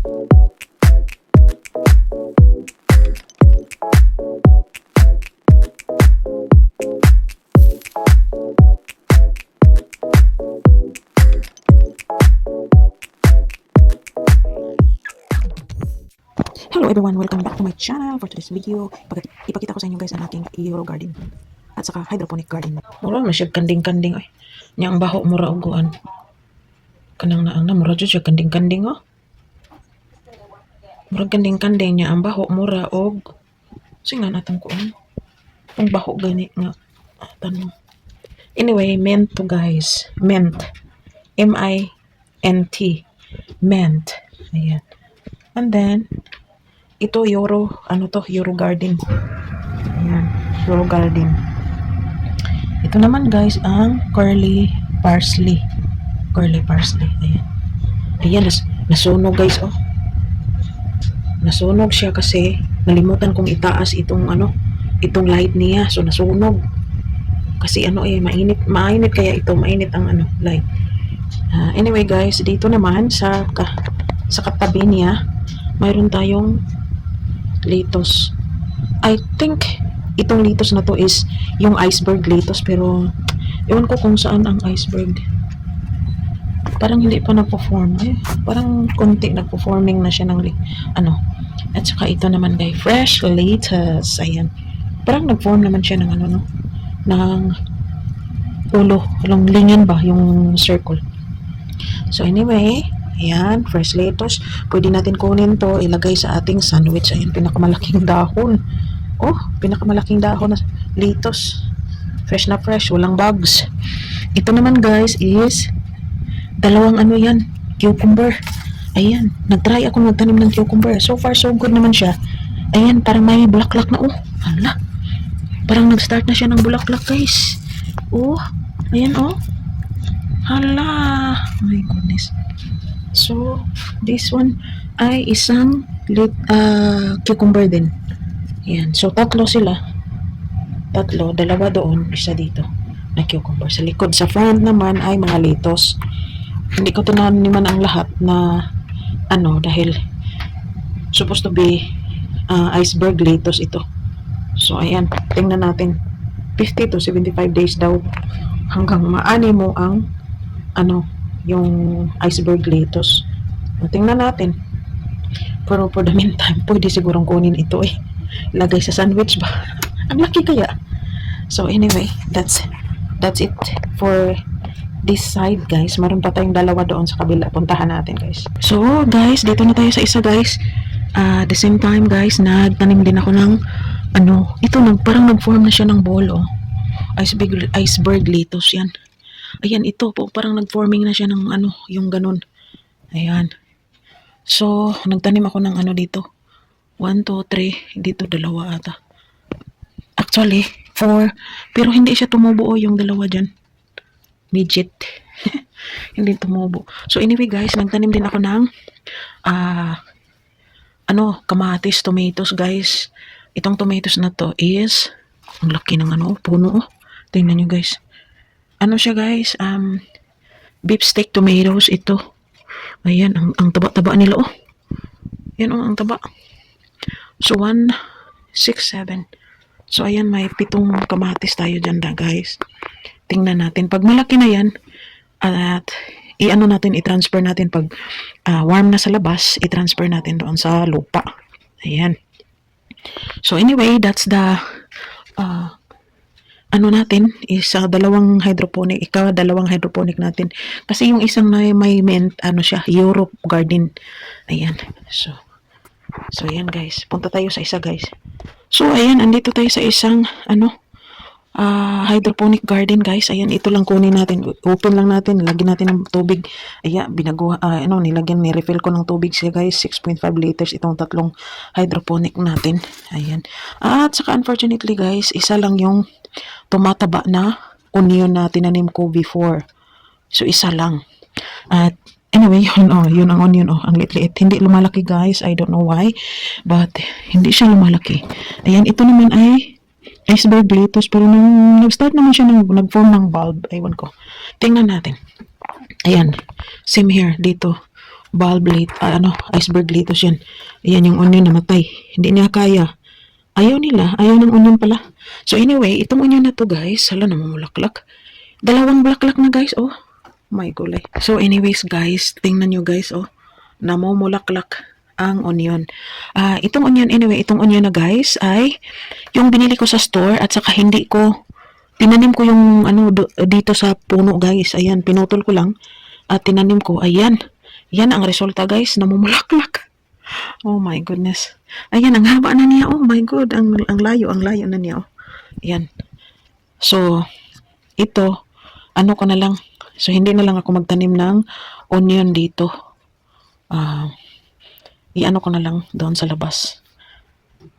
Hello everyone, welcome back to my channel. For today's video, ipakita ko sa inyo guys ang aking Euro garden at saka hydroponic garden. Mura masyag kanding-kanding ay. Nya ang baho mura uguan. Kanang naang na mura jud siya kanding-kanding oh. Mura kanding-kanding nya ang baho mura og singan atong kuan. Ang baho gani nga tanong. Anyway, mint to guys. Mint. M-I-N-T. Mint. Ayan. And then ito Euro, Euro garden. Ayan, Euro garden. Ito naman guys ang curly parsley. Curly parsley. Ayan. Ayan, nasunog guys oh. Nasunog siya kasi nalimutan kong itaas itong itong light niya. So nasunog. Kasi mainit kaya ito, mainit ang light. Anyway guys, dito naman sa katabi niya, mayroon tayong lettuce. I think itong lettuce na to is yung iceberg lettuce, pero ewan ko kung saan ang iceberg. Parang hindi pa nagpo-form. Ay, parang konti nagpo-forming na siya ng At saka ito naman guys, fresh lettuce. Ayan. Parang nag-form naman siya ng ng ulo, yung lingin ba, yung circle. So anyway, ayan, fresh lettuce. Pwede natin kunin to, ilagay sa ating sandwich. Ayan, pinakamalaking dahon. Oh, pinakamalaking dahon na lettuce. Fresh na fresh, walang bugs. Ito naman guys is dalawang cucumber. Ayan, nag-try ako magtanim ng cucumber. So far, so good naman siya. Ayan, parang may bulaklak na. Oh, hala. Parang nag-start na siya ng bulaklak guys. Oh, ayan oh. Hala. My goodness. So, this one ay isang cucumber din. Ayan. So, tatlo sila. Tatlo. Dalawa doon. Isa dito. Na cucumber. Sa likod. Sa front naman ay mga lettuce. Hindi ko tinaniman ang lahat na dahil supposed to be iceberg lettuce ito. So, ayan. Tingnan natin. 50 to 75 days daw hanggang maani mo ang yung iceberg lettuce. Tingnan natin. Pero for the meantime, pwede sigurong kunin ito eh. Lagay sa sandwich ba? Ang laki kaya. So anyway, that's it for this side guys. Meron pa tayong dalawa doon sa kabila. Puntahan natin guys. So guys, dito na tayo sa isa guys. The same time guys, nagtanim din ako ng parang nag-form na siya ng ball oh. Iceberg lettuce yan. Ayan, ito po, parang nag-forming na siya ng yung ganun. Ayan. So, nagtanim ako ng dito. 1, 2, 3, dito dalawa ata. Actually, 4. Pero hindi siya tumubuo yung dalawa dyan. Midget. Hindi tumubo. So, anyway guys, nagtanim din ako ng kamatis, tomatoes guys. Itong tomatoes na to is, ang laki ng puno. Tingnan nyo guys. Siya guys, beef steak tomatoes ito. Ayan, ang taba-taba nila oh. Yan oh, ang taba. So 1, 6, 7. So ayan, may 7 kamatis tayo dyan guys. Tingnan natin. Pag malaki na yan, at i-transfer natin pag warm na sa labas, i-transfer natin doon sa lupa. Ayan. So anyway, that's the natin is dalawang hydroponic natin kasi yung isang na may mint siya Europe garden. Ayan, so ayan guys, punta tayo sa isa guys. So ayan, andito tayo sa isang hydroponic garden guys. Ayan, ito lang kunin natin, open lang natin, lagyan natin ng tubig. Ayan, ni-refill ko ng tubig siya guys, 6.5 liters itong tatlong hydroponic natin. Ayan, at saka unfortunately guys, isa lang yung tumataba na onion na tinanim ko before. So isa lang. At anyway, yun ang onion ang liit-liit. Hindi lumalaki guys, I don't know why, but hindi siya lumalaki. Ayan, ito naman ay iceberg lettuce, pero nung nag-start naman siya nag-form ng bulb, aywan ko. Tingnan natin. Ayan, same here dito. bulb iceberg lettuce yan. Ayan yung onion namatay. Hindi niya kaya. Ayaw nila. Ayaw ng onion pala. So anyway, itong onion na to guys, hala namumulaklak. Dalawang bulaklak na guys, oh. My gulay. So anyways guys, tingnan nyo guys, oh. Namumulaklak ang onion. Itong onion, anyway, itong onion na guys ay yung binili ko sa store at saka hindi ko tinanim ko yung dito sa puno guys. Ayan, pinutol ko lang at tinanim ko. Ayan. Yan ang resulta guys, namumulaklak. Oh my goodness. Ayan, ang haba na niya. Oh my god, ang layo na niya. Oh. Ayan. So, ito, ko na lang. So, hindi na lang ako magtanim ng onion dito. Ko na lang doon sa labas.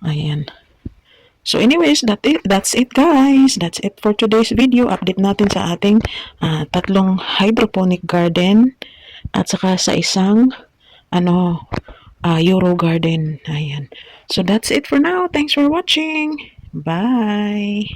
Ayan. So anyways, that's it guys. That's it for today's video. Update natin sa ating tatlong hydroponic garden at saka sa isang Euro garden. Ayan. So that's it for now. Thanks for watching. Bye.